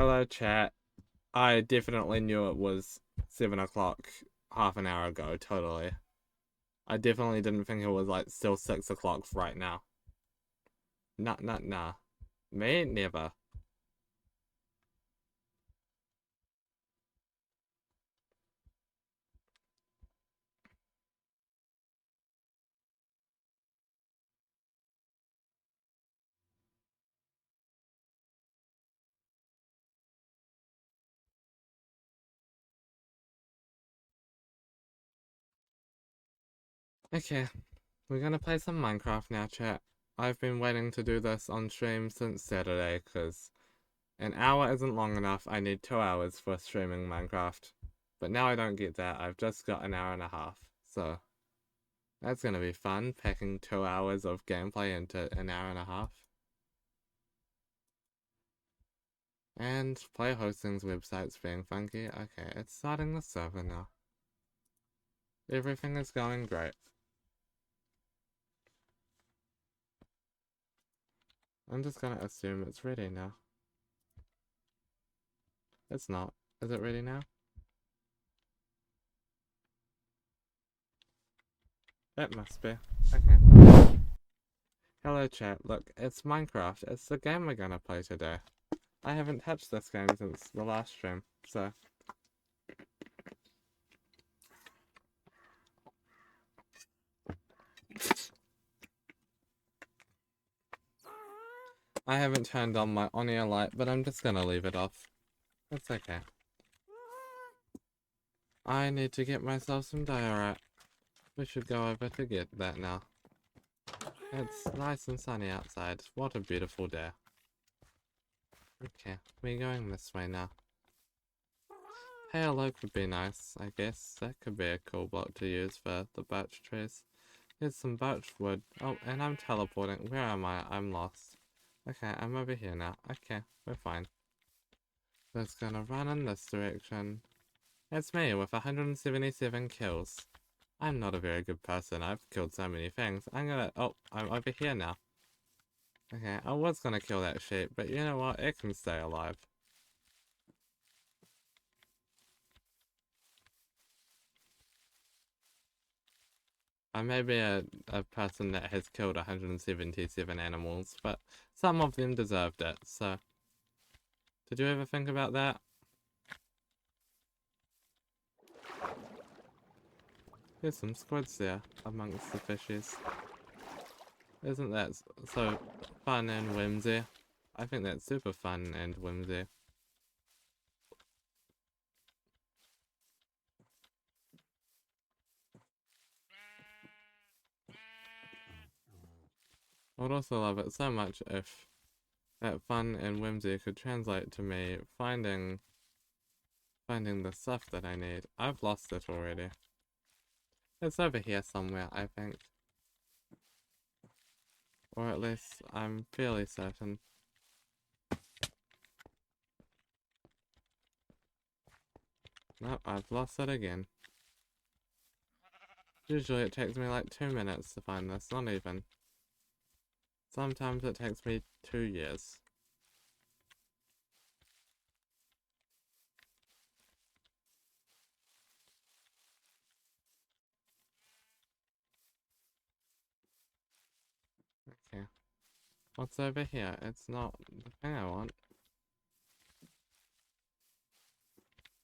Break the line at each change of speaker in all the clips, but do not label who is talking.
Hello, chat. I definitely knew it was 7 o'clock half an hour ago, totally. I definitely didn't think it was like still 6 o'clock right now. Nah. Me? Never. Okay, we're gonna play some Minecraft now, chat. I've been waiting to do this on stream since Saturday, because an hour isn't long enough. I need 2 hours for streaming Minecraft. But now I don't get that. I've just got an hour and a half. So, that's gonna be fun, packing 2 hours of gameplay into an hour and a half. And play hosting's website's being funky. Okay, it's starting the server now. Everything is going great. I'm just gonna assume it's ready now. It's not. Is it ready now? It must be. Okay. Hello chat, look, it's Minecraft. It's the game we're gonna play today. I haven't touched this game since the last stream, so... I haven't turned on my on-air light, but I'm just gonna leave it off. It's okay. I need to get myself some diorite. We should go over to get that now. It's nice and sunny outside. What a beautiful day. Okay, we're going this way now. Hello could be nice, I guess. That could be a cool block to use for the birch trees. Here's some birch wood. Oh, and I'm teleporting. Where am I? I'm lost. Okay, I'm over here now. Okay, we're fine. Just gonna run in this direction. It's me with 177 kills. I'm not a very good person. I've killed so many things. Oh, I'm over here now. Okay, I was gonna kill that sheep, but you know what? It can stay alive. I may be a person that has killed 177 animals, but some of them deserved it, so... Did you ever think about that? There's some squids there, amongst the fishes. Isn't that so fun and whimsy? I think that's super fun and whimsy. I would also love it so much if that fun and whimsy could translate to me finding the stuff that I need. I've lost it already. It's over here somewhere, I think. Or at least I'm fairly certain. Nope, I've lost it again. Usually it takes me like 2 minutes to find this, not even. Sometimes it takes me 2 years. Okay. What's over here? It's not the thing I want.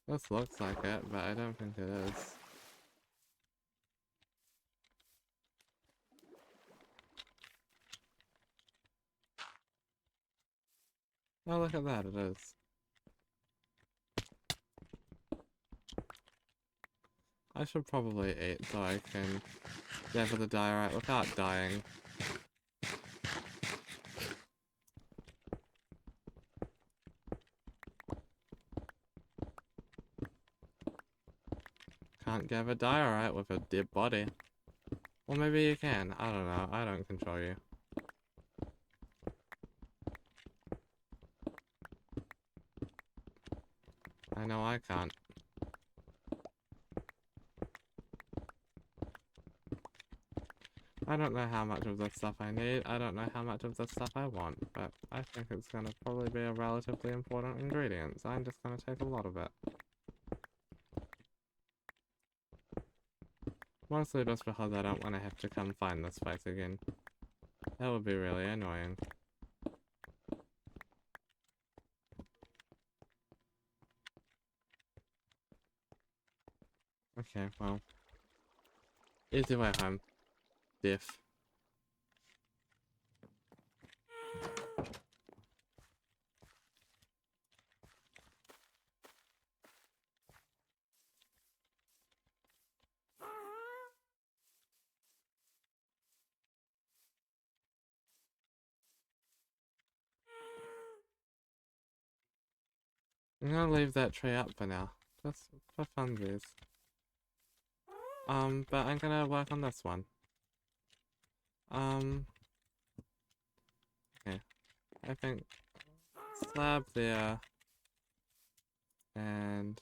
This looks like it, but I don't think it is. Oh, look at that, it is. I should probably eat so I can gather the diorite without dying. Can't gather diorite with a dead body. Or maybe you can, I don't know, I don't control you. I know I can't. I don't know how much of this stuff I need, I don't know how much of this stuff I want, but I think it's gonna probably be a relatively important ingredient, so I'm just gonna take a lot of it. Mostly just because I don't want to have to come find this place again. That would be really annoying. Okay, well. Easy way home. Death. I'm gonna leave that tree up for now. Just for funsies. But I'm gonna work on this one. Okay. I think slab there and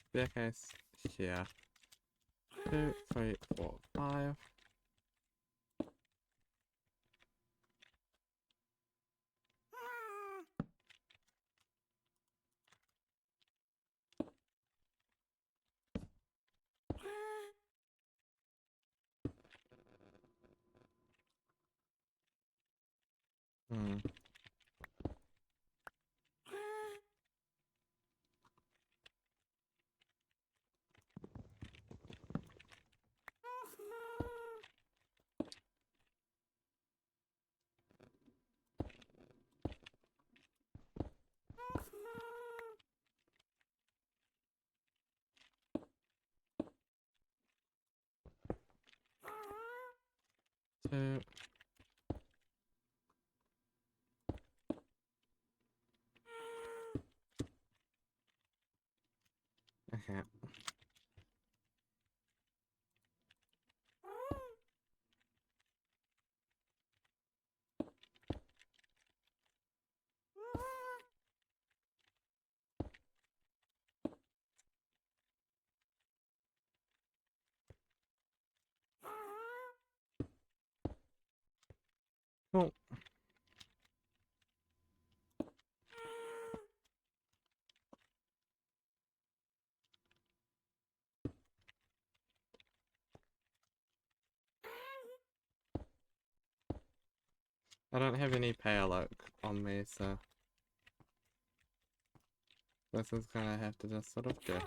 staircase here. 2, 3, 4, 5. Hmm. Two. Okay. Cool. I don't have any pale oak on me, so this is gonna have to just sort of do.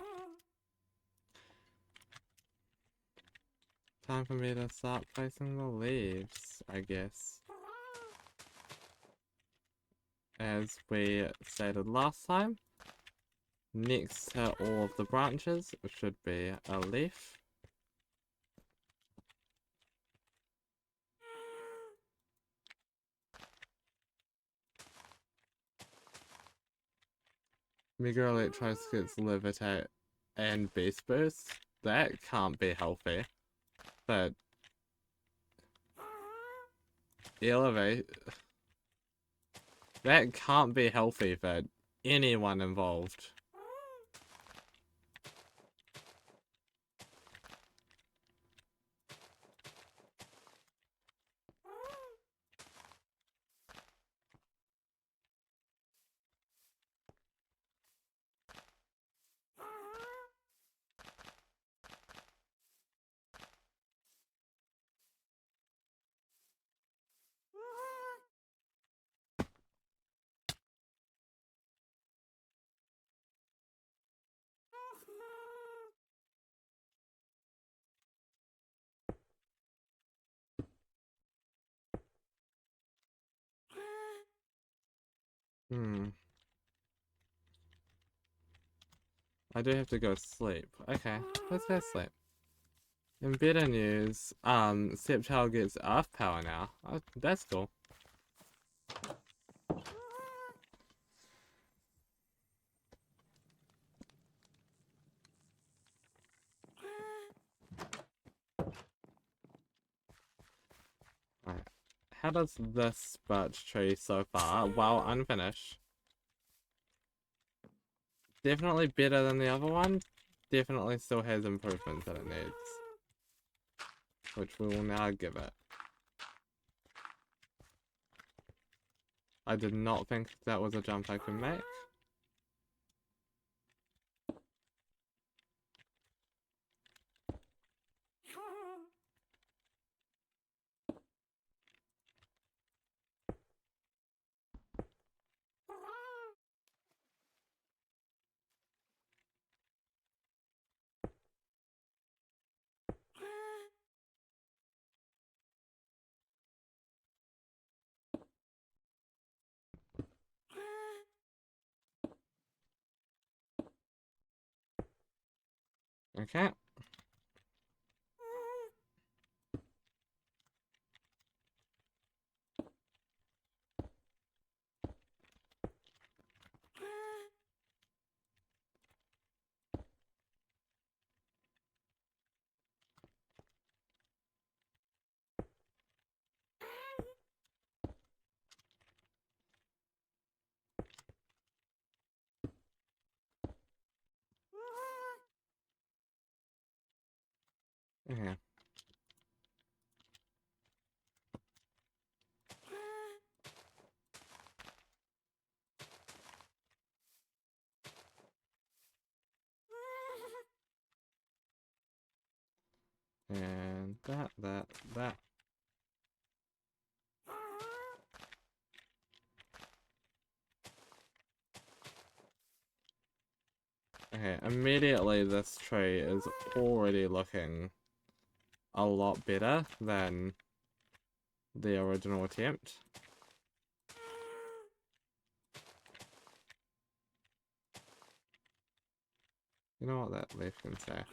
Time for me to start placing the leaves, I guess. As we stated last time, next to all of the branches should be a leaf. Mega Electros gets Levitate and Beast Boost. That can't be healthy. But Elevate... That can't be healthy for anyone involved. I do have to go sleep. Okay, let's go sleep. In better news, Sceptile gets Earth power now. Oh, that's cool. Right. How does this birch tree so far? Well, unfinished. Definitely better than the other one. Definitely still has improvements that it needs. Which we will now give it. I did not think that was a jump I could make. Okay. Okay. And that. Okay, immediately this tree is already looking a lot better than the original attempt. You know what that leaf can say?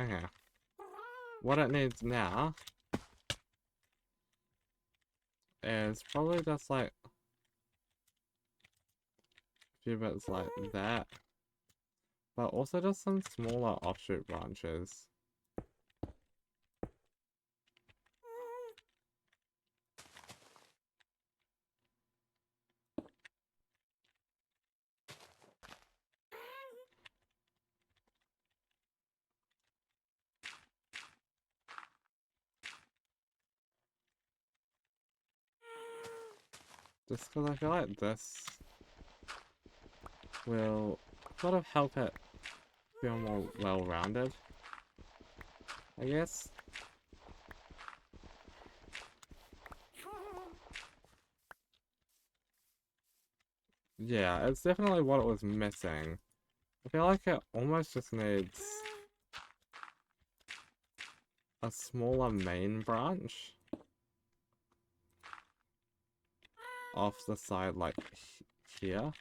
Okay. What it needs now is probably just like a few bits like that. But also just some smaller offshoot branches. Just because I feel like this will sort of help it feel more well-rounded, I guess. Yeah, it's definitely what it was missing. I feel like it almost just needs a smaller main branch off the side, like here.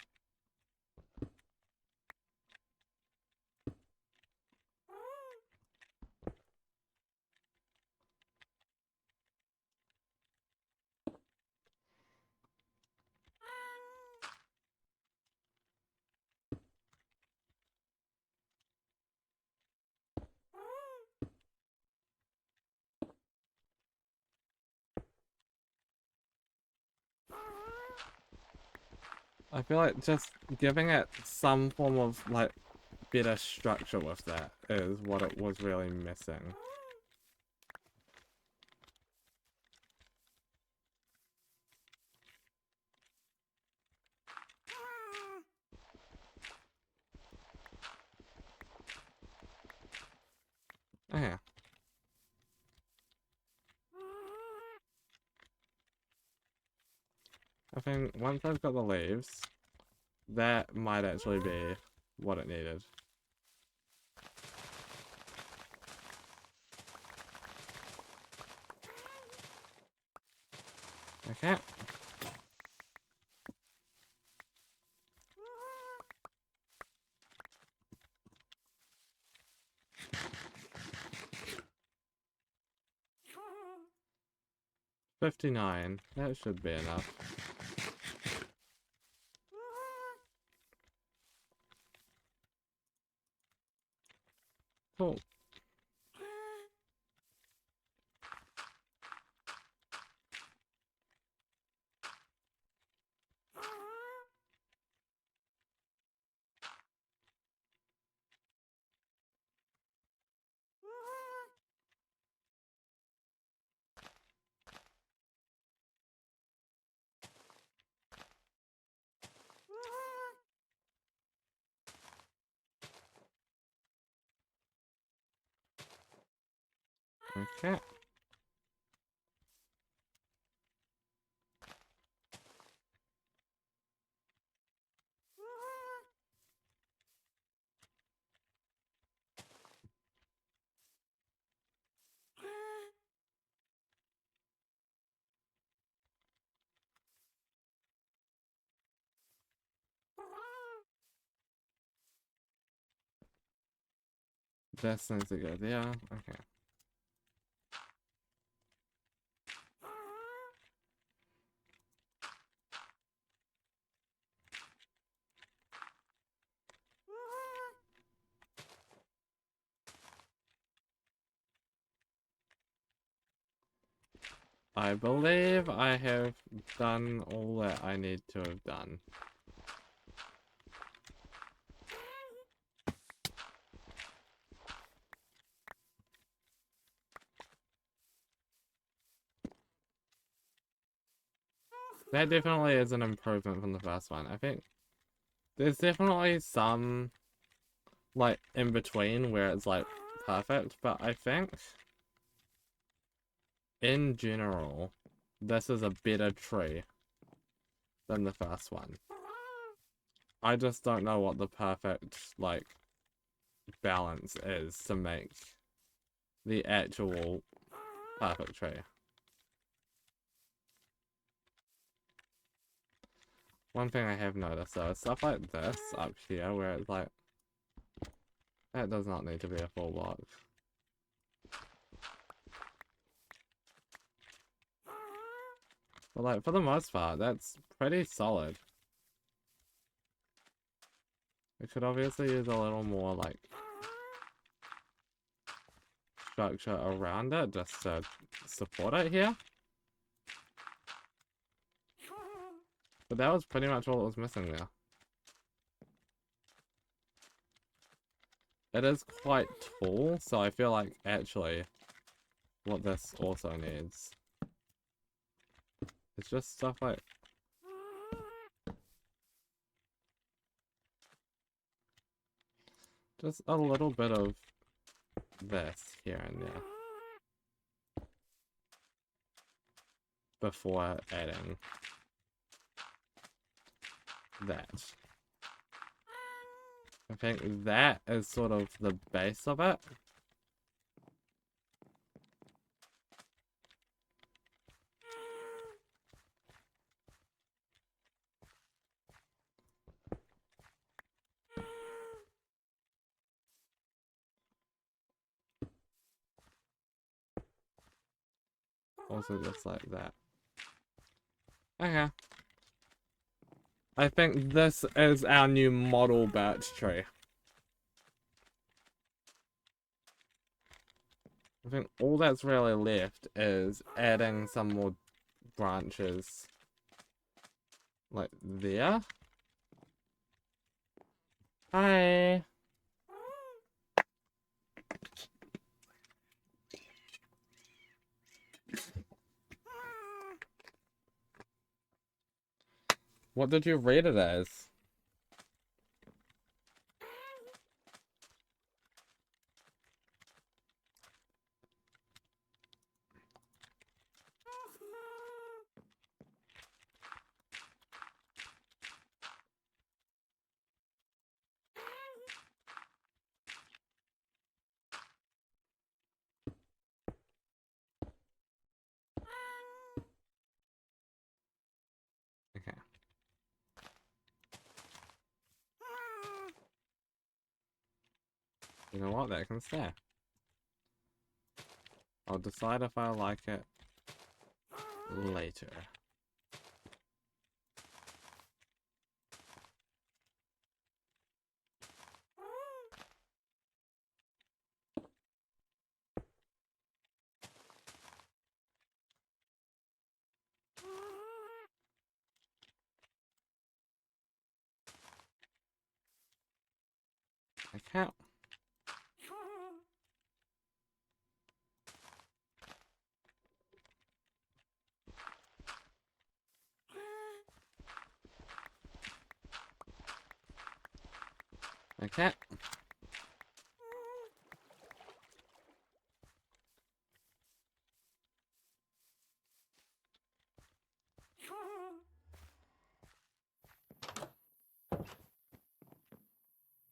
I feel like just giving it some form of, like, better structure with that is what it was really missing. Okay. I think once I've got the leaves, that might actually be what it needed. Okay. $59. That should be enough. Cool. Okay. This needs to go there. Okay. I believe I have done all that I need to have done. That definitely is an improvement from the first one. I think there's definitely some, like, in between where it's, like, perfect, but I think, in general, this is a better tree than the first one. I just don't know what the perfect, like, balance is to make the actual perfect tree. One thing I have noticed though is stuff like this up here where it's like, that does not need to be a full block. But like, for the most part, that's pretty solid. We could obviously use a little more like structure around it just to support it here. But that was pretty much all that was missing there. It is quite tall, so I feel like actually what this also needs is just stuff like just a little bit of this here and there before adding that. I think that is sort of the base of it. Also just like that. Okay. I think this is our new model birch tree. I think all that's really left is adding some more branches like there. Hi. What did you read it as? Okay. You know what? That can stay. I'll decide if I like it later. I can't. I can't.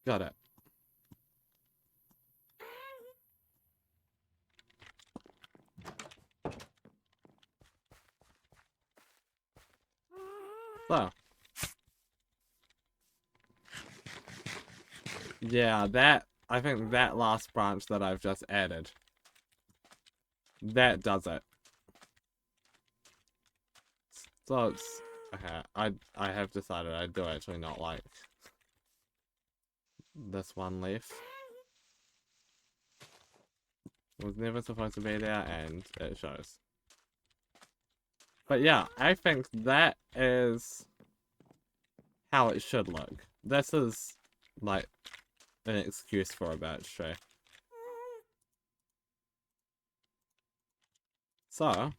Got it. So. Yeah, I think that last branch that I've just added, that does it. So it's, okay, I have decided I do actually not like this one leaf. It was never supposed to be there, and it shows. But yeah, I think that is how it should look. This is, like, an excuse for a birch tree. So,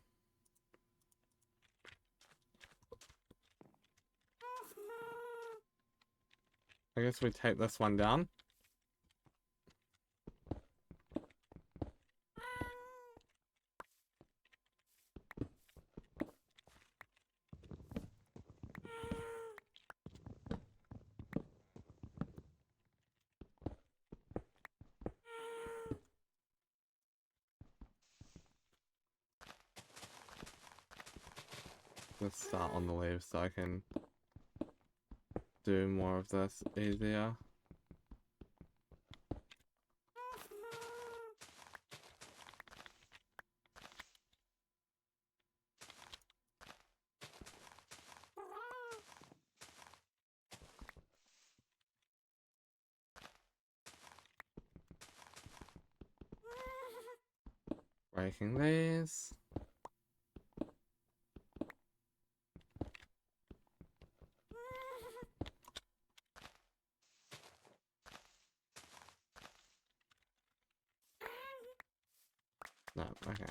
I guess we take this one down. Let's start on the leaves so I can do more of this easier. Breaking these. No, okay.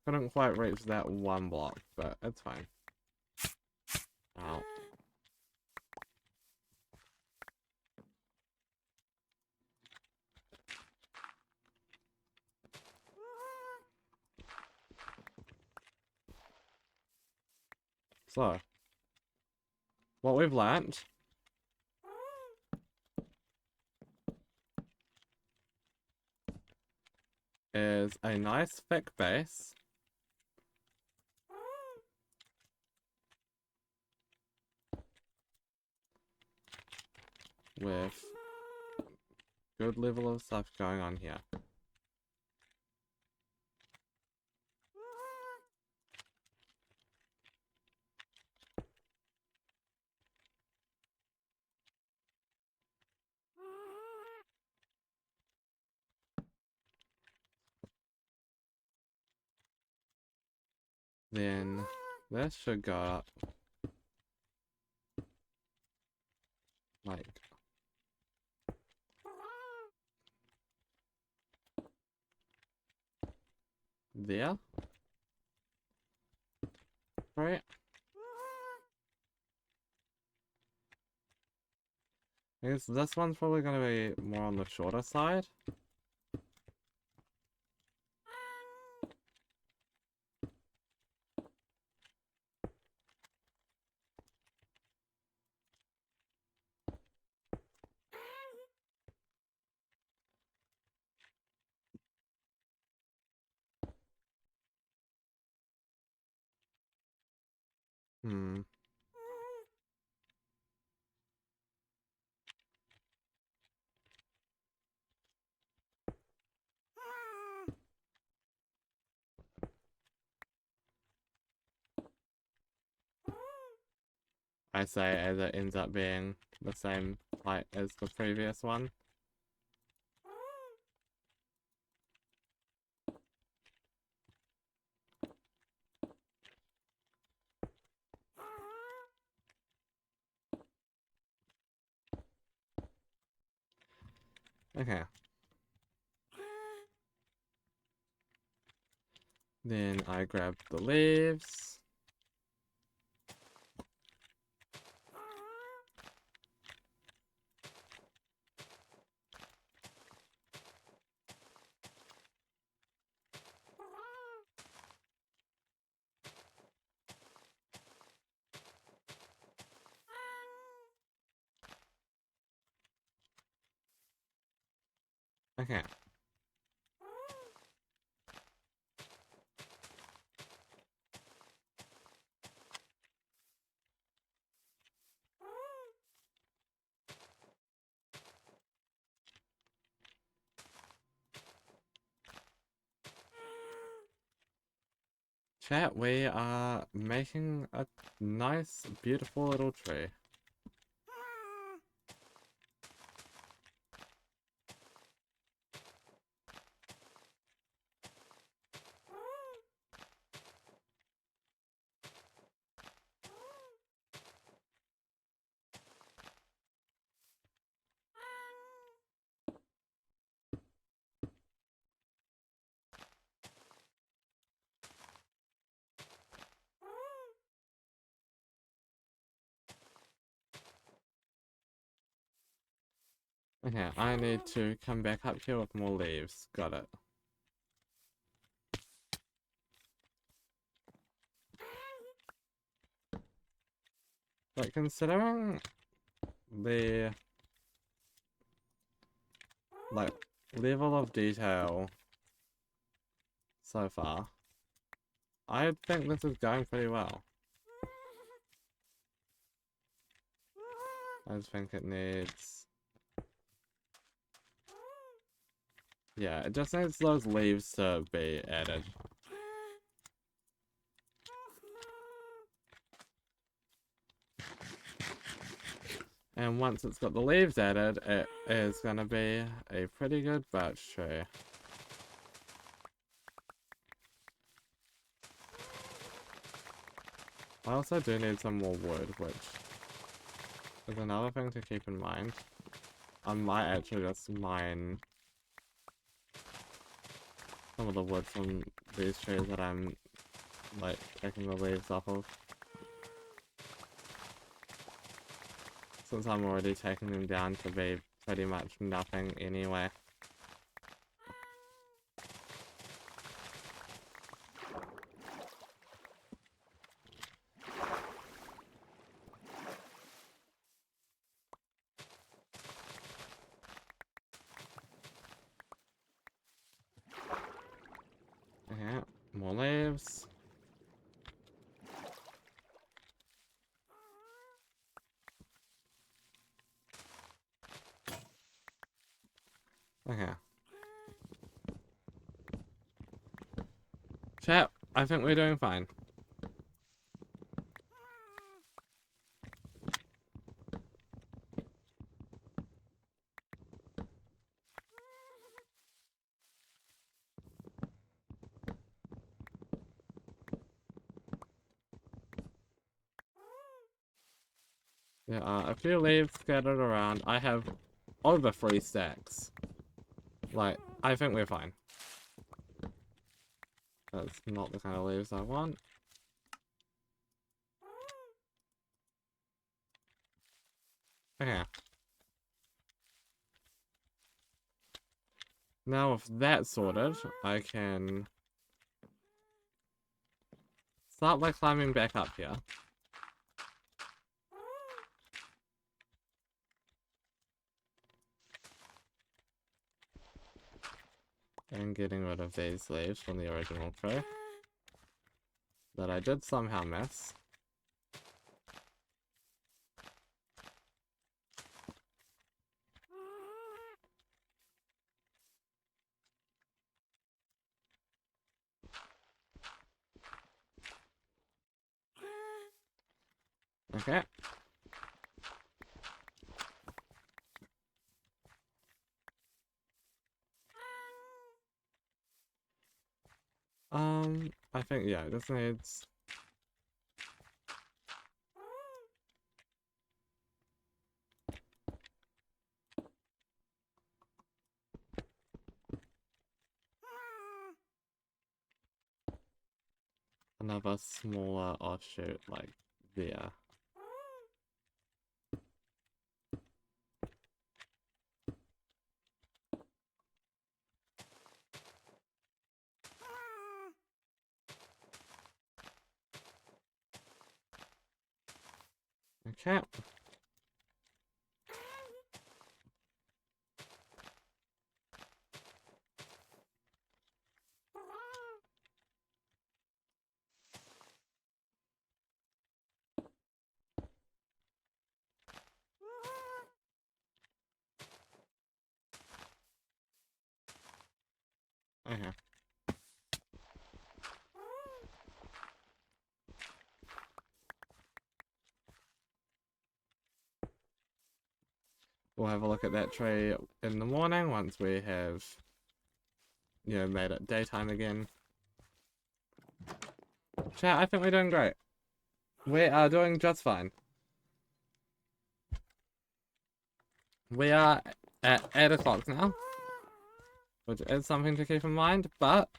Couldn't quite reach that one block, but it's fine. Ow. So, what we've learnt is a nice thick base with good level of stuff going on here. Then this should go up like there. Right? I guess this one's probably gonna be more on the shorter side. Hmm. I say as it ends up being the same height as the previous one. Okay. Then I grab the leaves. Okay. Chat, we are making a nice, beautiful little tree. Okay, I need to come back up here with more leaves. Got it. Like, considering the, like, level of detail so far, I think this is going pretty well. I just think it needs... Yeah, it just needs those leaves to be added. And once it's got the leaves added, it is gonna be a pretty good birch tree. I also do need some more wood, which is another thing to keep in mind. I might actually just mine some of the wood from these trees that I'm, like, taking the leaves off of. Since I'm already taking them down to be pretty much nothing anyway. Okay, more leaves. Okay. Chat, I think we're doing fine. There are a few leaves scattered around. I have over 3 stacks. Like, I think we're fine. That's not the kind of leaves I want. Okay. Now with that sorted, I can start by climbing back up here. And getting rid of these leaves from the original tree that I did somehow miss. Okay. I think, yeah, this needs... another smaller offshoot, like, there. Okay. we'll have a look at that tree in the morning once we have, you know, made it daytime again. Chat, I think we're doing great. We are doing just fine. We are at 8 o'clock now, which is something to keep in mind, but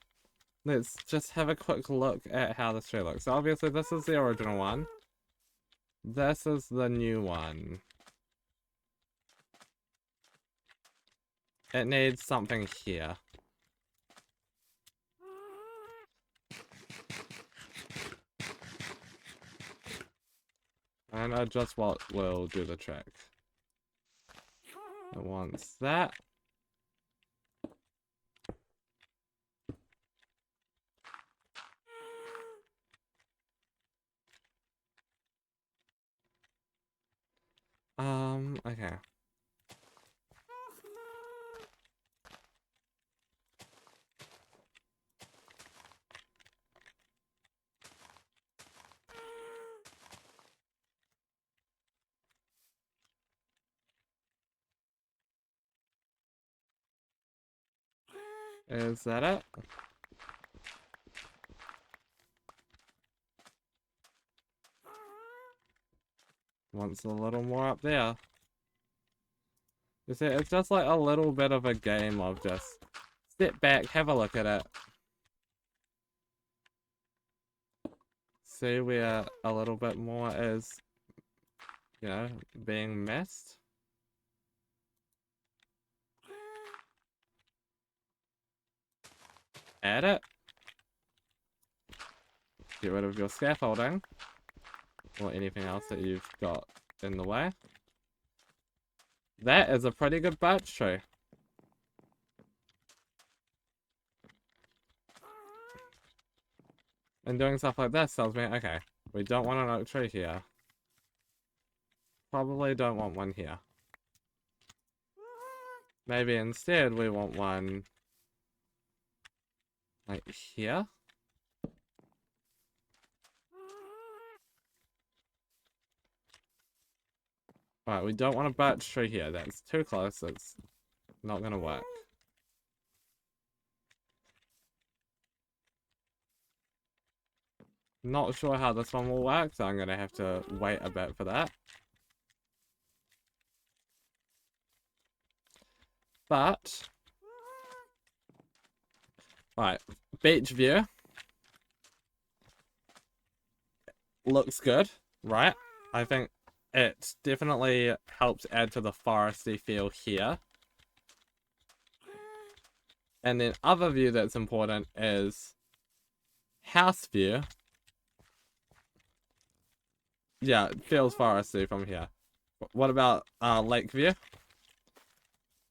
let's just have a quick look at how this tree looks. So obviously this is the original one. This is the new one. It needs something here. And just what will do the trick. It wants that. Okay. Is that it? Wants a little more up there. You see, it's just like a little bit of a game of just step back, have a look at it. See where a little bit more is, you know, being missed. Add it. Get rid of your scaffolding. Or anything else that you've got in the way. That is a pretty good birch tree. And doing stuff like this tells me, okay, we don't want an oak tree here. Probably don't want one here. Maybe instead we want one like here. Alright, we don't want a birch tree here. That's too close. It's not gonna work. Not sure how this one will work, so I'm gonna have to wait a bit for that. But, right, beach view. Looks good, right? I think it definitely helps add to the foresty feel here. And then other view that's important is house view. Yeah, it feels foresty from here. What about lake view?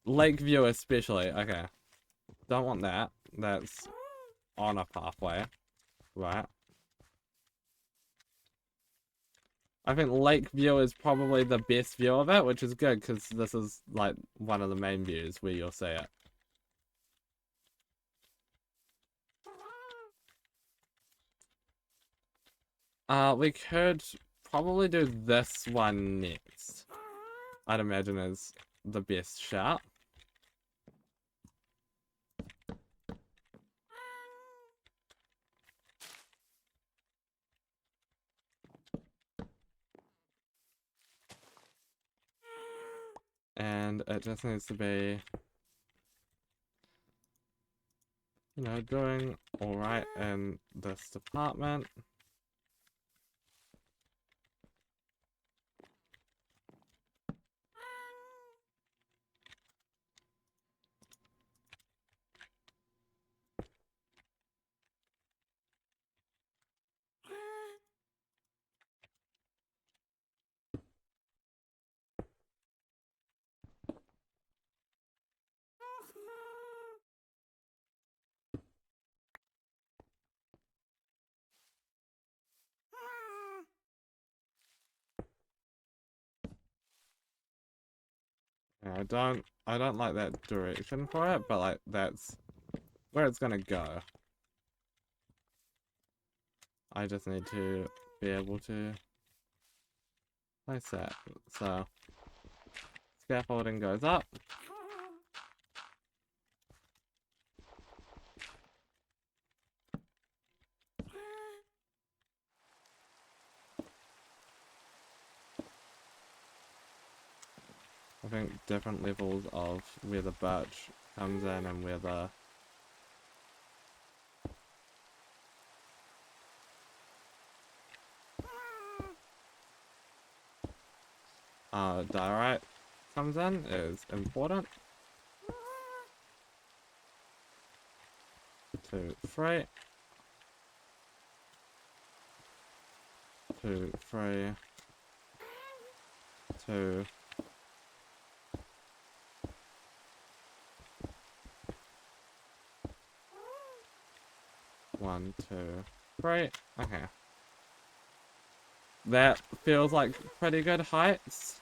Lake view especially, okay. Don't want that. That's on a pathway. Right. I think lake view is probably the best view of it, which is good because this is like one of the main views where you'll see it. We could probably do this one next. I'd imagine is the best shout. And it just needs to be, you know, doing alright in this department. I don't like that direction for it, but like that's where it's gonna go. I just need to be able to place that. So let's Scaffolding goes up. I think different levels of where the birch comes in and where the diorite comes in is important. 2, 3. 2, 3. 2. 1, 2, 3. Okay. That feels like pretty good heights.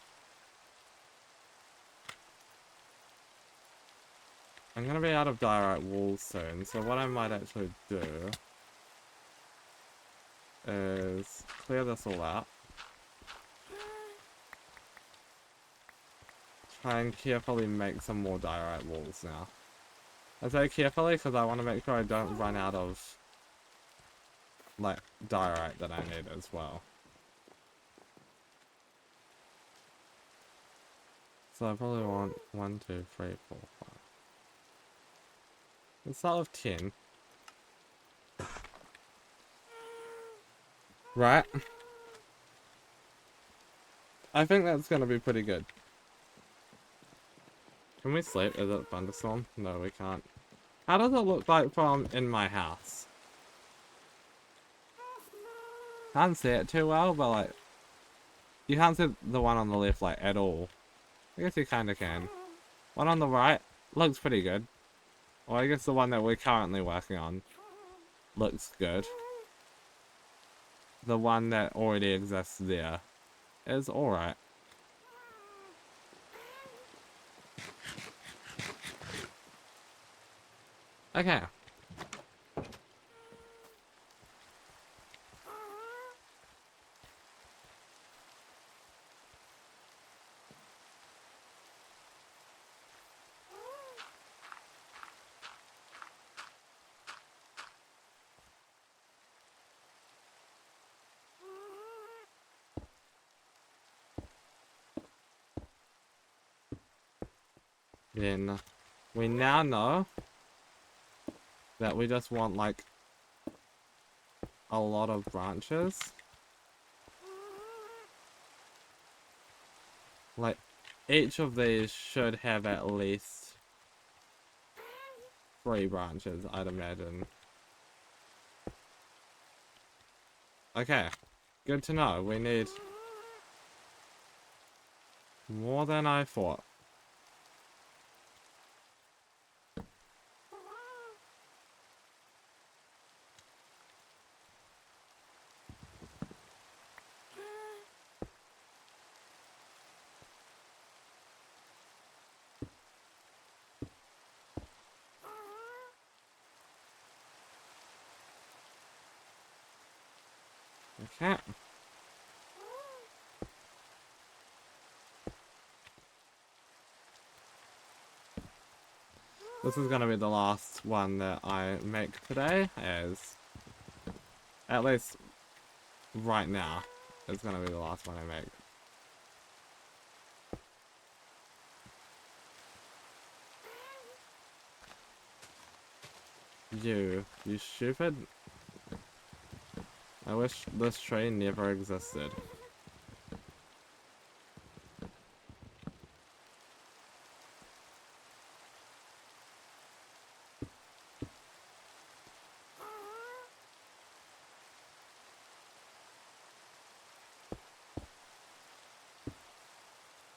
I'm gonna be out of diorite walls soon, so what I might actually do is clear this all out. Try and carefully make some more diorite walls now. I say carefully because I want to make sure I don't run out of, like, diorite that I need as well. So I probably want 1, 2, 3, 4, 5. Let's start with 10. Right. I think that's gonna be pretty good. Can we sleep? Is it thunderstorm? No, we can't. How does it look like from in my house? Can't see it too well, but like, you can't see the one on the left like at all. I guess you kinda can. One on the right looks pretty good. Well, I guess the one that we're currently working on looks good. The one that already exists there is alright. Okay. Then we now know that we just want like a lot of branches. Like each of these should have at least 3 branches, I'd imagine. Okay, good to know. We need more than I thought. Okay. This is gonna be the last one that I make today, as at least right now, it's gonna be the last one I make. You stupid. I wish this tree never existed.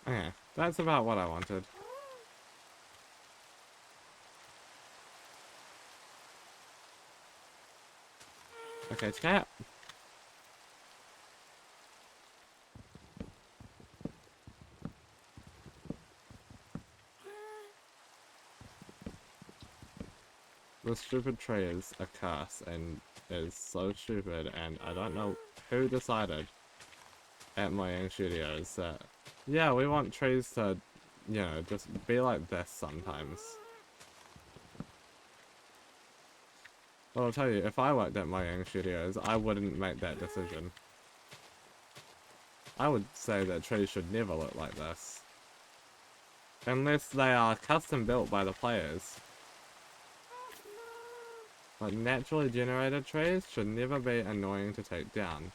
Okay, that's about what I wanted. Okay, chat. The stupid tree is a curse and is so stupid, and I don't know who decided at my own studios that, yeah, we want trees to you know, just be like this sometimes. But I'll tell you, if I worked at Mojang Studios, I wouldn't make that decision. I would say that trees should never look like this. Unless they are custom built by the players. Like, naturally generated trees should never be annoying to take down.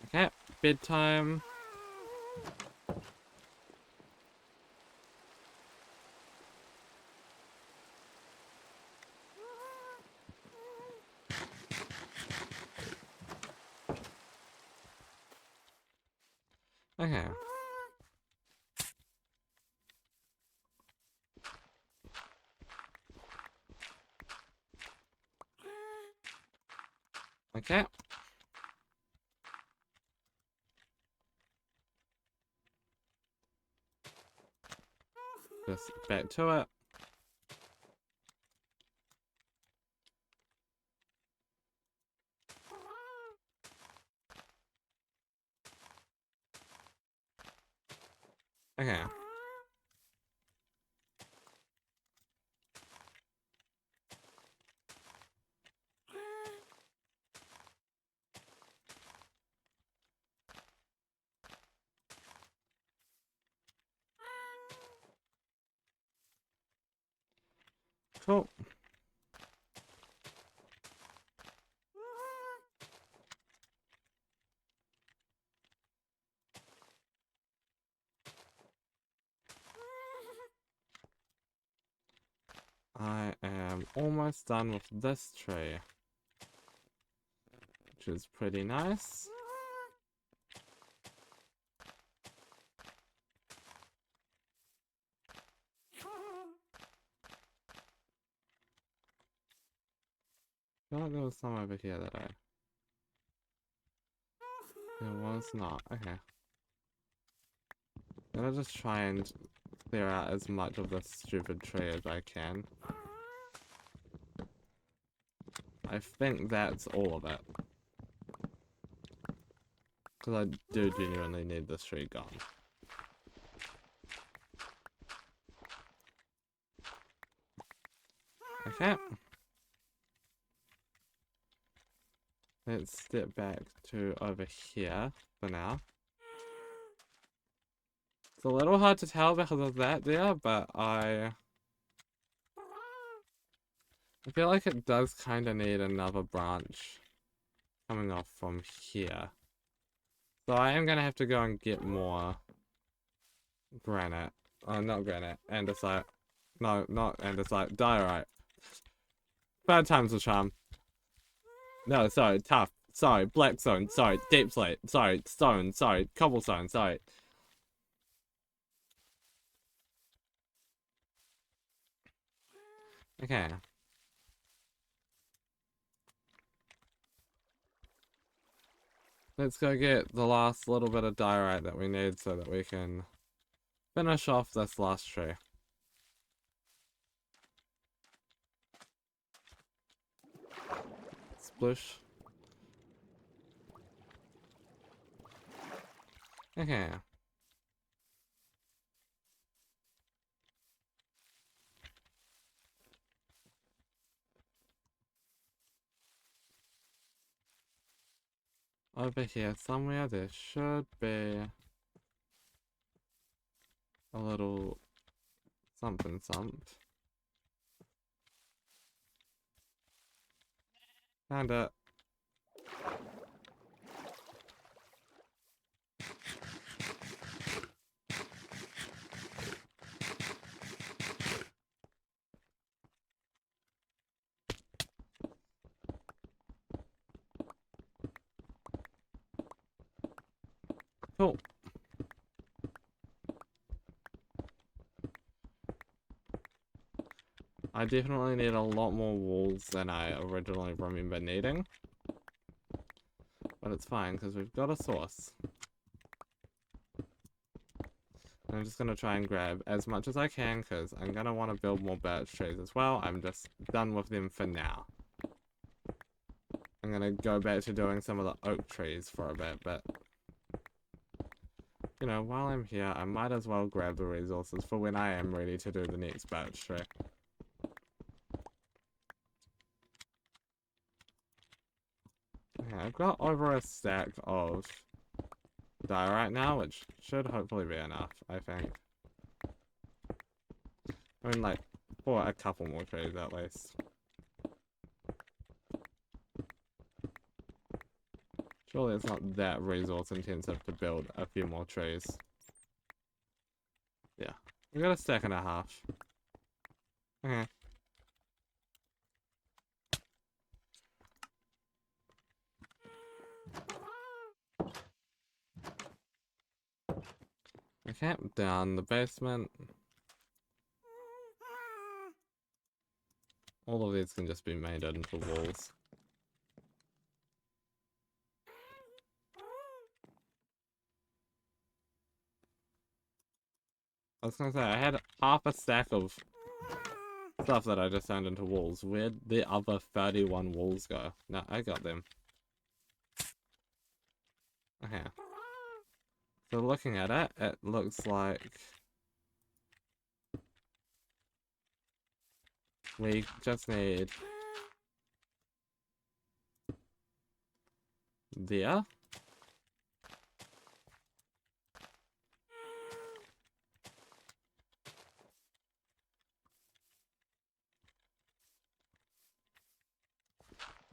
Okay, bedtime. Okay. Okay. Just back to it. Okay. Cool. I am almost done with this tree, which is pretty nice. I feel like there was some over here that I... There was not. Okay. I'm gonna just try and clear out as much of this stupid tree as I can. I think that's all of it. Because I do genuinely need this tree gone. Okay. Let's step back to over here for now. It's a little hard to tell because of that there, but I feel like it does kind of need another branch coming off from here. So I am going to have to go and get more granite. Oh, not granite. Andesite. No, not andesite. Diorite. Bad times will charm. No, sorry. Tough. Sorry. Blackstone. Sorry. Deep slate. Sorry. Stone. Sorry. Cobblestone. Sorry. Okay. Let's go get the last little bit of diorite that we need so that we can finish off this last tree. Splish. Okay. Over here somewhere there should be a little something. Found it. Cool. I definitely need a lot more walls than I originally remember needing. But it's fine, because we've got a source. I'm just gonna try and grab as much as I can because I'm gonna want to build more birch trees as well. I'm just done with them for now. I'm gonna go back to doing some of the oak trees for a bit, but you know, while I'm here, I might as well grab the resources for when I am ready to do the next birch tree. Okay, I've got over a stack of dye right now, which should hopefully be enough, I think. I mean, like, for a couple more trees at least. Surely it's not that resource intensive to build a few more trees. Yeah. We got a stack and a half. Okay. Okay, down the basement. All of these can just be made into walls. I was gonna say, I had half a stack of stuff that I just turned into walls. Where'd the other 31 walls go? No, I got them. Okay. So looking at it, it looks like we just need there.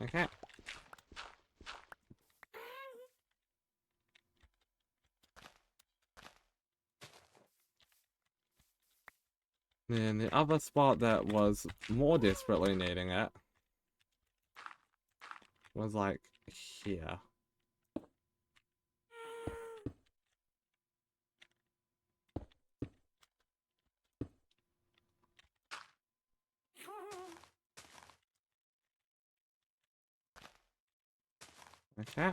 Okay. Then the other spot that was more desperately needing it was like here. Okay.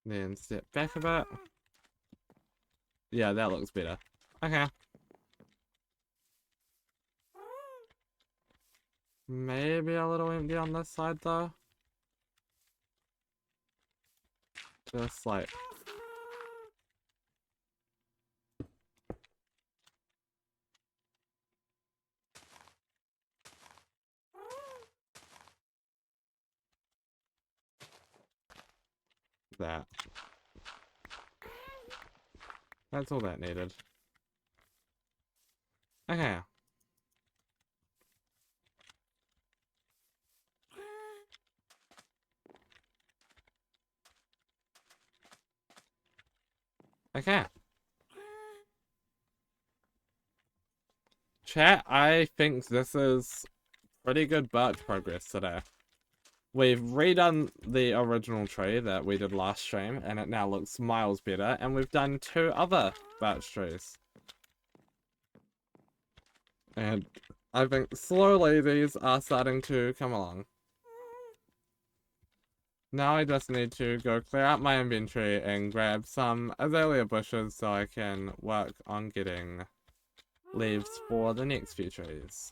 Then step back a bit. Yeah, that looks better. Okay. Maybe a little empty on this side though. Just like that. That's all that needed. Okay. Okay. Chat, I think this is pretty good birch progress today. We've redone the original tree that we did last stream, and it now looks miles better, and we've done 2 other birch trees. And I think slowly these are starting to come along. Now I just need to go clear out my inventory and grab some azalea bushes so I can work on getting leaves for the next few trees.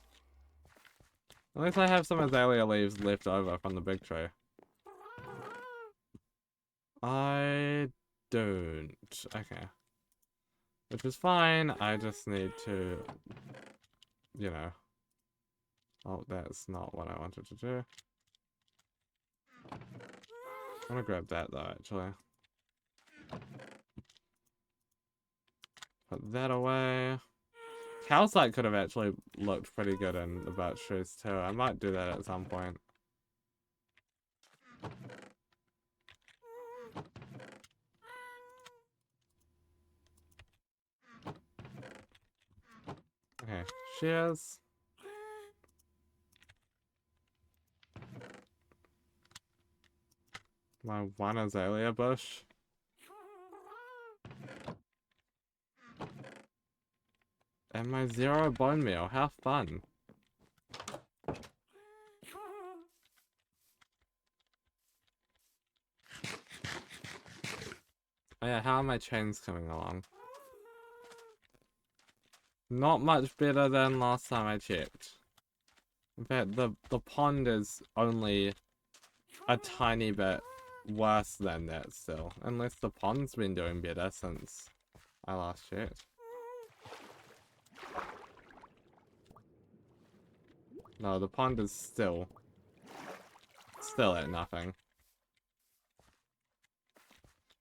At least I have some azalea leaves left over from the big tree. I don't. Okay. Which is fine, I just need to, you know. Oh, that's not what I wanted to do. I'm gonna grab that though, actually. Put that away. Calcite could have actually looked pretty good in the birch trees too. I might do that at some point. Okay, shears. My one azalea bush. And my 0 bone meal. How fun. Oh yeah, how are my chains coming along? Not much better than last time I checked. In fact, the pond is only a tiny bit worse than that still. Unless the pond's been doing better since I last checked. No, the pond is still at nothing.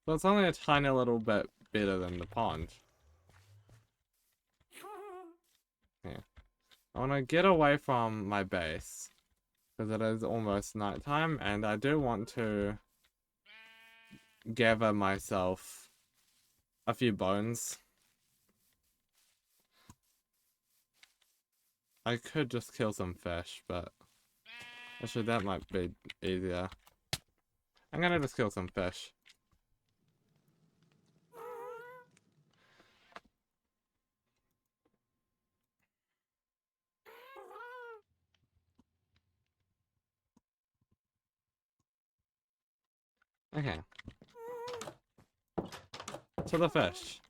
So it's only a tiny little bit better than the pond. Yeah. I want to get away from my base, because it is almost nighttime, and I do want to gather myself a few bones. I could just kill some fish, but actually that might be easier. I'm gonna just kill some fish. Okay. To the fish.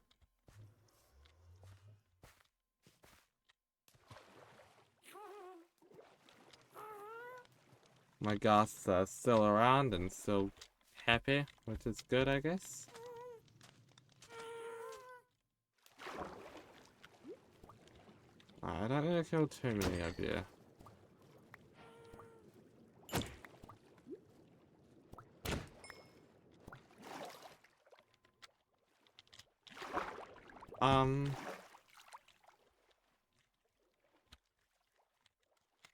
My ghasts are still around and still happy, which is good, I guess. I don't need to kill too many of you.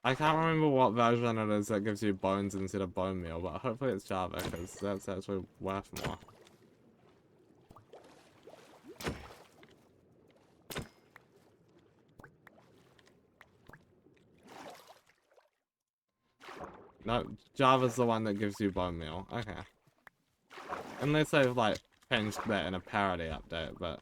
I can't remember what version it is that gives you bones instead of bone meal, but hopefully it's Java, because that's actually worth more. No, Java's the one that gives you bone meal. Okay. Unless they've, like, changed that in a parody update, but...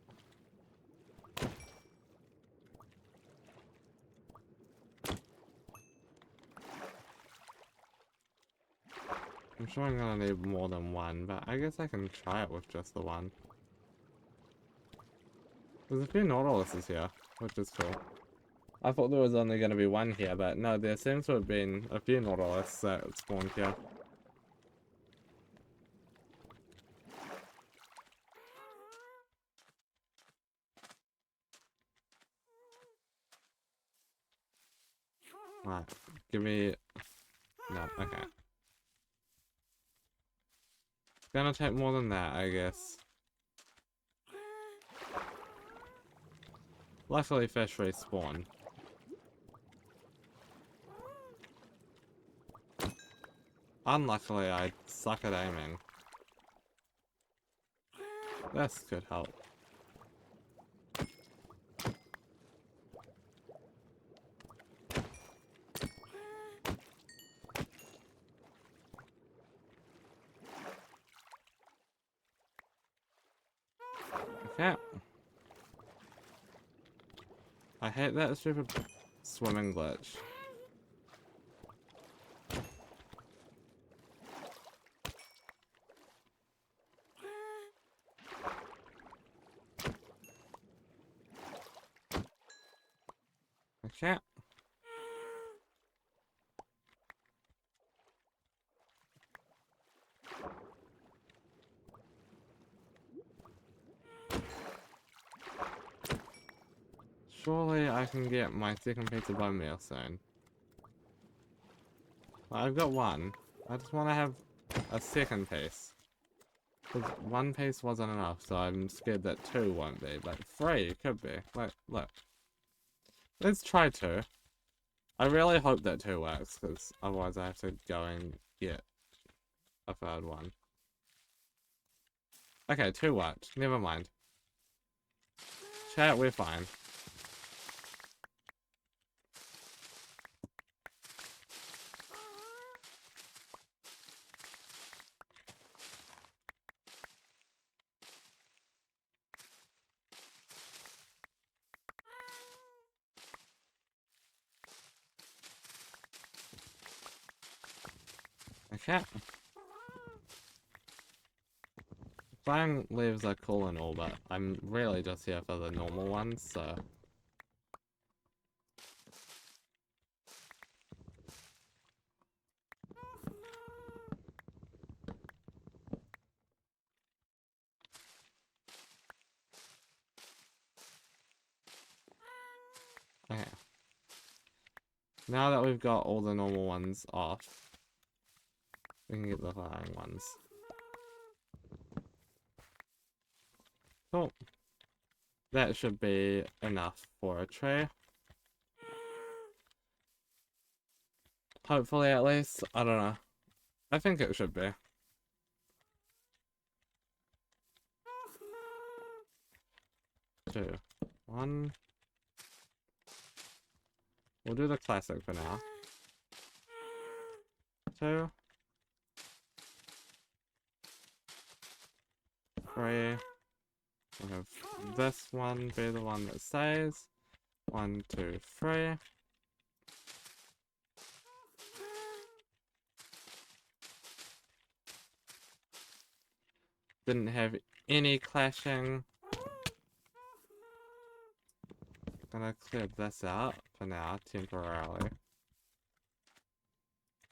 I'm sure I'm gonna need more than one, but I guess I can try it with just the one. There's a few Nautiluses here, which is cool. I thought there was only gonna be one here, but no, there seems to have been a few Nautilus that spawned here. Right, give me... No, okay. It's gonna take more than that, I guess. Luckily, fish respawn. Unluckily, I suck at aiming. This could help. Okay. I hate that stupid swimming glitch. Okay. Surely I can get my second piece of bone meal soon. Well, I've got one. I just want to have a second piece. Because one piece wasn't enough, so I'm scared that two won't be, but three could be. Wait, look. Let's try two. I really hope that two works, because otherwise I have to go and get a third one. Okay, two worked. Never mind. Chat, we're fine. Okay. Flying leaves are cool and all, but I'm really just here for the normal ones, so... Okay. Now that we've got all the normal ones off, we can get the flying ones. Cool. That should be enough for a tree. Hopefully, at least. I don't know. I think it should be. Two. One. We'll do the classic for now. Two. Three. We'll have this one be the one that stays. 1, 2, 3. Didn't have any clashing. Gonna clear this out for now, temporarily.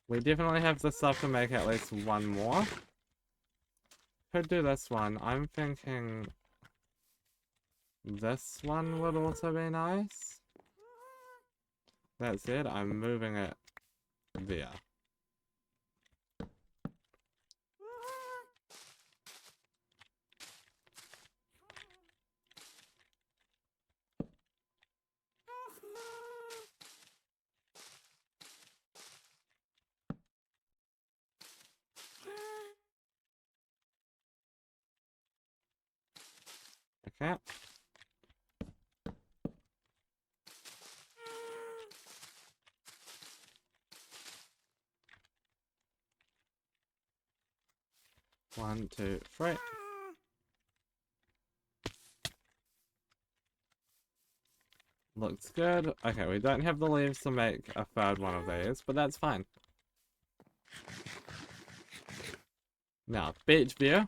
We definitely have the stuff to make at least one more. Could do this one. I'm thinking this one would also be nice. That's it. I'm moving it there. Okay. One, two, three. Looks good. Okay, we don't have the leaves to make a third one of these, but that's fine. Now, beach view.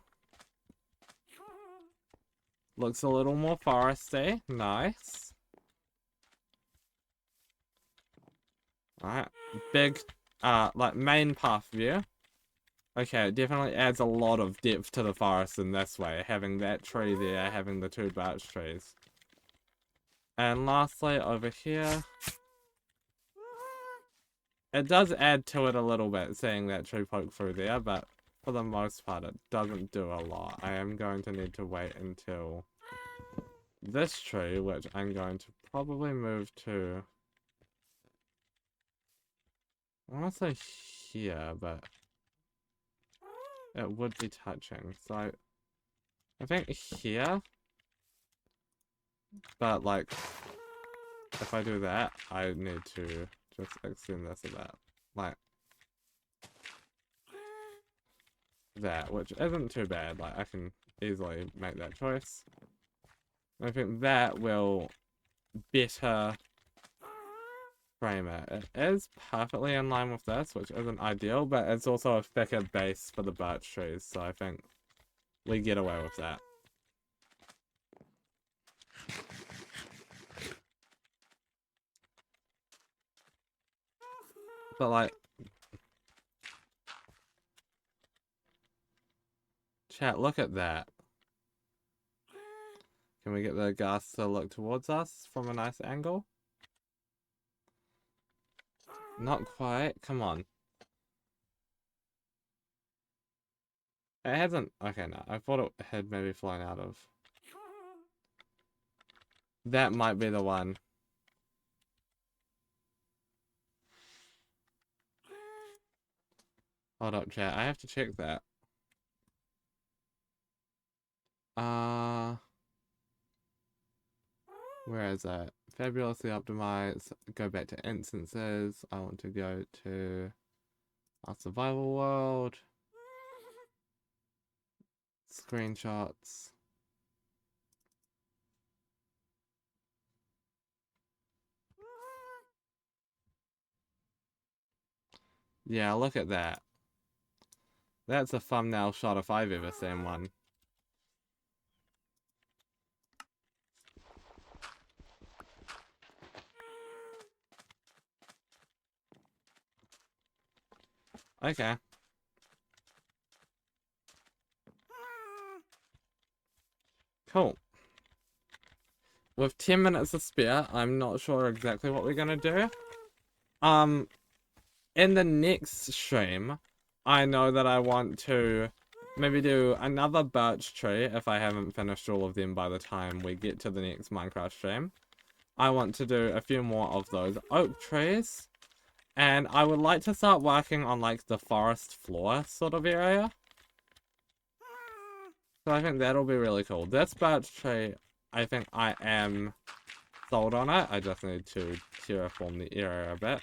Looks a little more foresty. Nice. Alright. Big, like main path view. Okay, it definitely adds a lot of depth to the forest in this way, having that tree there, having the 2 birch trees. And lastly, over here, it does add to it a little bit, seeing that tree poke through there, but for the most part, it doesn't do a lot. I am going to need to wait until this tree, which I'm going to probably move to, I want to say here, but it would be touching. So I think here, but like, if I do that, I need to just extend this a bit. Like, that, which isn't too bad. Like, I can easily make that choice. I think that will better frame it. It is perfectly in line with this, which isn't ideal, but it's also a thicker base for the birch trees, so I think we get away with that. But like, chat, look at that. Can we get the grass to look towards us from a nice angle? Not quite. Come on. It hasn't. Okay, no. I thought it had maybe flown out of. That might be the one. Hold up, chat. I have to check that. Where is it? Fabulously optimized. Go back to instances. I want to go to our survival world. Screenshots. Yeah, look at that. That's a thumbnail shot if I've ever seen one. Okay. Cool. With 10 minutes to spare, I'm not sure exactly what we're gonna do. In the next stream, I know that I want to maybe do another birch tree if I haven't finished all of them by the time we get to the next Minecraft stream. I want to do a few more of those oak trees. And I would like to start working on like the forest floor sort of area. So I think that'll be really cool. This birch tree, I think I am sold on it. I just need to terraform the area a bit.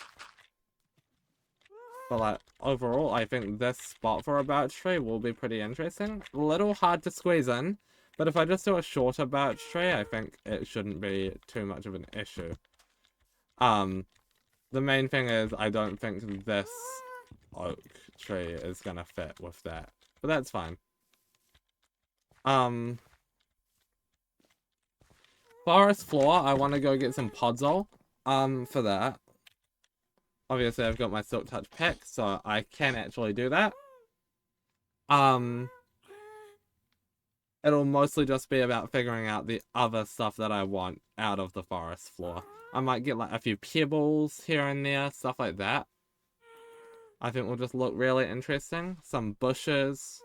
But like, overall, I think this spot for a birch tree will be pretty interesting. A little hard to squeeze in, but if I just do a shorter birch tree, I think it shouldn't be too much of an issue. The main thing is I don't think this oak tree is gonna fit with that. But that's fine. Forest floor, I want to go get some podzol. For that. Obviously, I've got my Silk Touch pack, so I can actually do that. It'll mostly just be about figuring out the other stuff that I want out of the forest floor. I might get like a few pebbles here and there, stuff like that. I think will just look really interesting. Some bushes.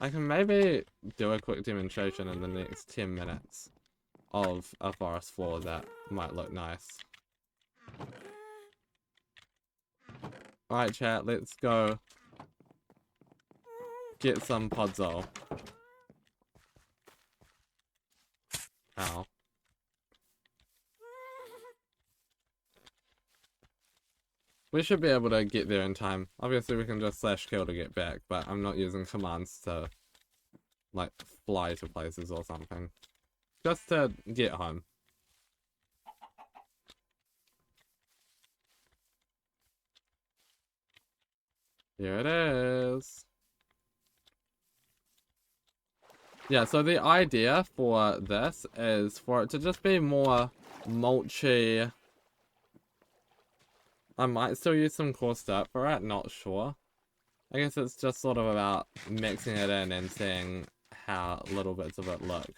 I can maybe do a quick demonstration in the next 10 minutes of a forest floor that might look nice. Alright chat, let's go get some podzol. Ow. We should be able to get there in time. Obviously we can just slash kill to get back, but I'm not using commands to like fly to places or something. Just to get home. Here it is. Yeah, so the idea for this is for it to just be more mulchy. I might still use some coarse dirt for it, not sure. I guess it's just sort of about mixing it in and seeing how little bits of it look.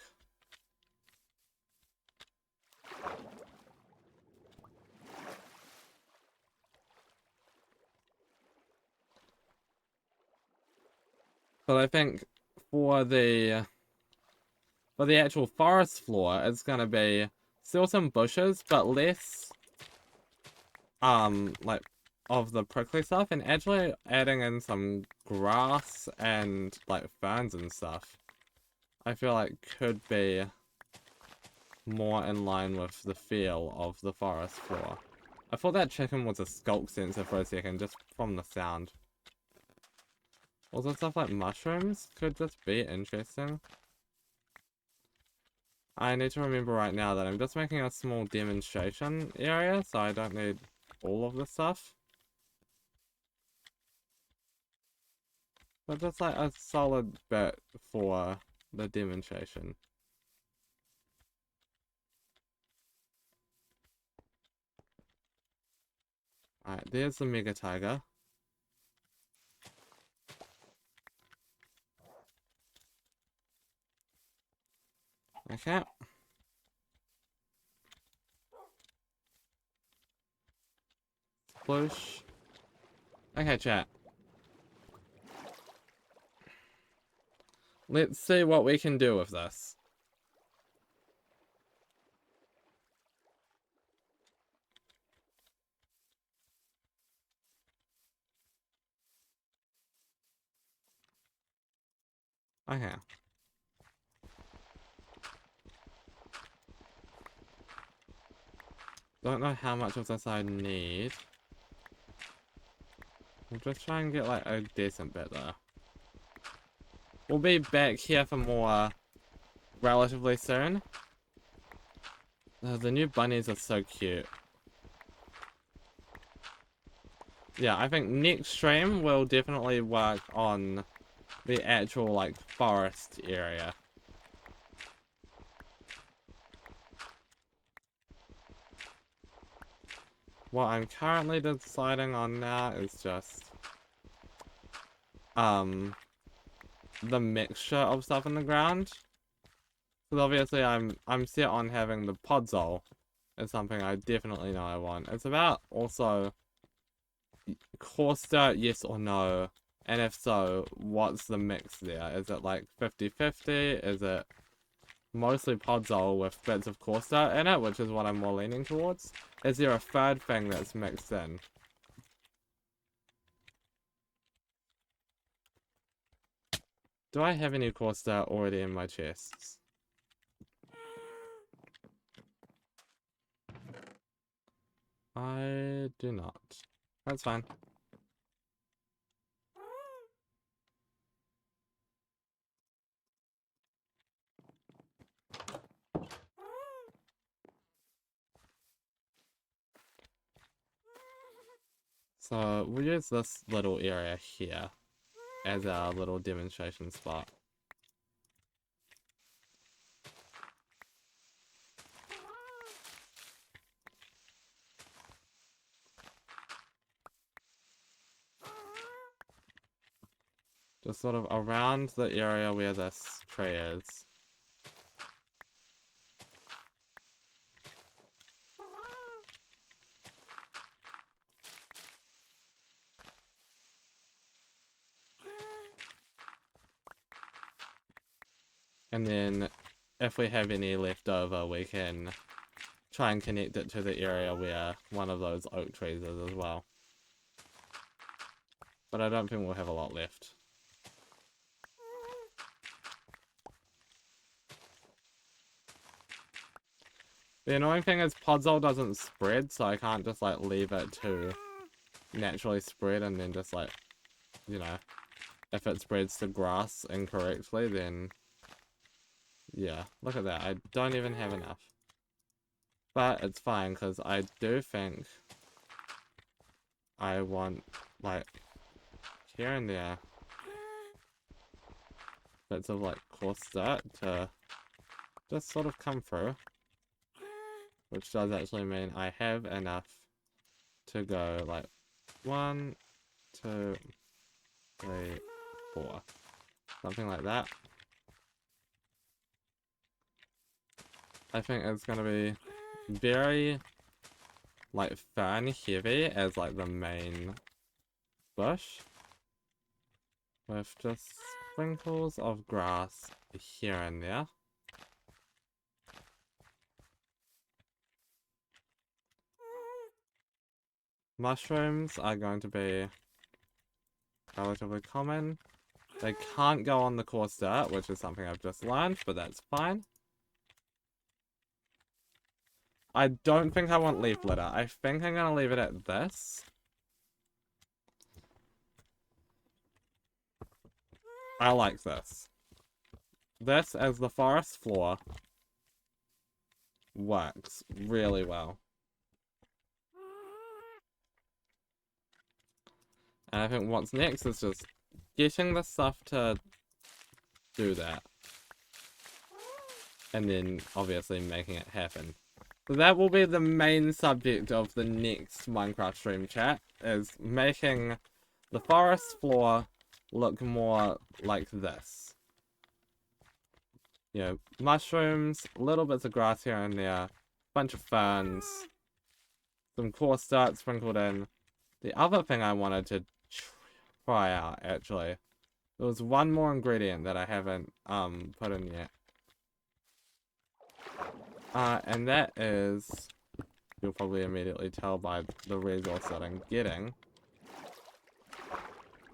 But I think for the actual forest floor, it's gonna be still some bushes, but less like of the prickly stuff, and actually adding in some grass and like ferns and stuff. I feel like could be more in line with the feel of the forest floor. I thought that chicken was a skulk sensor for a second, just from the sound. Also stuff like mushrooms could just be interesting. I need to remember right now that I'm just making a small demonstration area, so I don't need all of the stuff. But just like a solid bit for the demonstration. Alright, there's the Mega Tiger. Okay. Push. Okay, chat. Let's see what we can do with this. Okay. Don't know how much of this I need. We'll just try and get like a decent bit though. We'll be back here for more relatively soon. The new bunnies are so cute. yeah, I think next stream will definitely work on the actual, like, forest area. What I'm currently deciding on now is just, the mixture of stuff in the ground. Because obviously I'm set on having the podzol. It's something I definitely know I want. It's about also coarse dirt, yes or no? And if so, what's the mix there? Is it like 50-50? Is it mostly podzol with bits of coarse dirt in it, which is what I'm more leaning towards? Is there a third thing that's mixed in? Do I have any coarse dirt already in my chests? I do not. That's fine. So we'll use this little area here as our little demonstration spot. Just sort of around the area where this tree is. And then if we have any left over, we can try and connect it to the area where one of those oak trees is as well. But I don't think we'll have a lot left. The annoying thing is podzol doesn't spread, so I can't just like leave it to naturally spread and then just like, you know, if it spreads to grass incorrectly, then yeah, look at that. I don't even have enough. But it's fine, because I do think I want, like, here and there, bits of, like, coarse dirt to just sort of come through. Which does actually mean I have enough to go, like, 1, 2, 3, 4. Something like that. I think it's gonna be very, like, fern heavy as, like, the main bush. With just sprinkles of grass here and there. Mushrooms are going to be relatively common. They can't go on the coarse dirt, which is something I've just learned, but that's fine. I don't think I want leaf litter. I think I'm going to leave it at this. I like this. This, as the forest floor, works really well. And I think what's next is just getting the stuff to do that. And then, obviously, making it happen. So that will be the main subject of the next Minecraft stream chat, is making the forest floor look more like this. You know, mushrooms, little bits of grass here and there, bunch of ferns, some coarse dirt sprinkled in. The other thing I wanted to try out, actually, there was one more ingredient that I haven't put in yet. And that is, you'll probably immediately tell by the resource that I'm getting,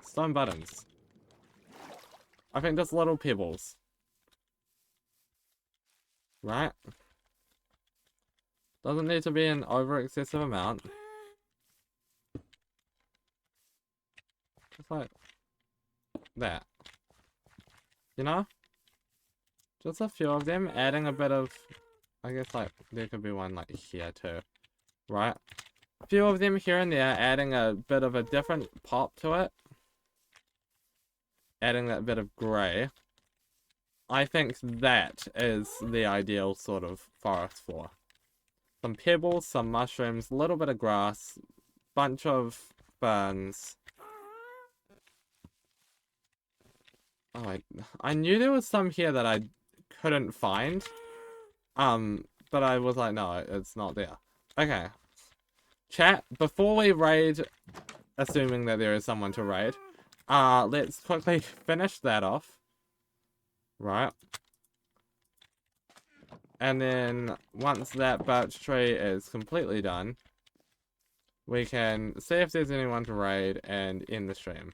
stone buttons. I think just little pebbles. Right? Doesn't need to be an over excessive amount. Just like that. You know? Just a few of them, adding a bit of, I guess like, there could be one like here too. Right? few of them here and there, adding a bit of a different pop to it. Adding that bit of grey. I think that is the ideal sort of forest floor. Some pebbles, some mushrooms, a little bit of grass, bunch of ferns. Oh, I knew there was some here that I couldn't find. But I was like, no, it's not there. Okay. Chat, before we raid, assuming that there is someone to raid, let's quickly finish that off. Right. And then, once that birch tree is completely done, we can see if there's anyone to raid and end the stream.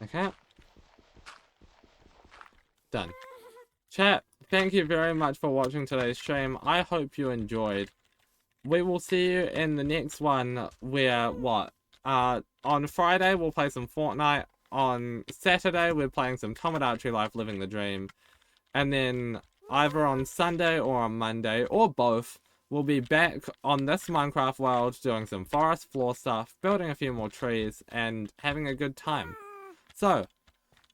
Okay. Done. Chat, thank you very much for watching today's stream. I hope you enjoyed. We will see you in the next one where, on Friday we'll play some Fortnite. On Saturday we're playing some Tomodachi Life Living the Dream. And then either on Sunday or on Monday, or both, we'll be back on this Minecraft world doing some forest floor stuff, building a few more trees, and having a good time. So,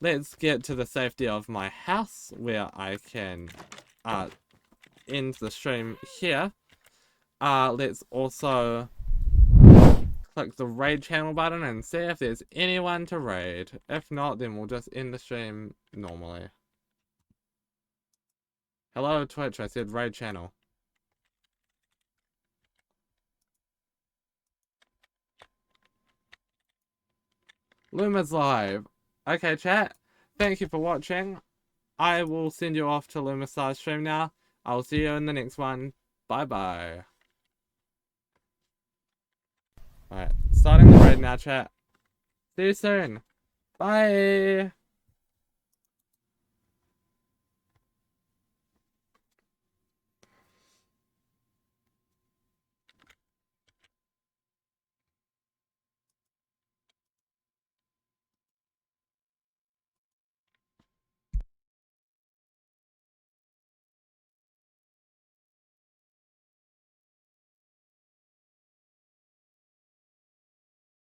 let's get to the safety of my house, where I can end the stream here. Let's also click the raid channel button and see if there's anyone to raid. If not, then we'll just end the stream normally. Hello, Twitch, I said raid channel. Luma's live. Okay, chat. Thank you for watching. I will send you off to Luma's stream now. I'll see you in the next one. Bye-bye. Alright, starting the raid now, chat. See you soon. Bye.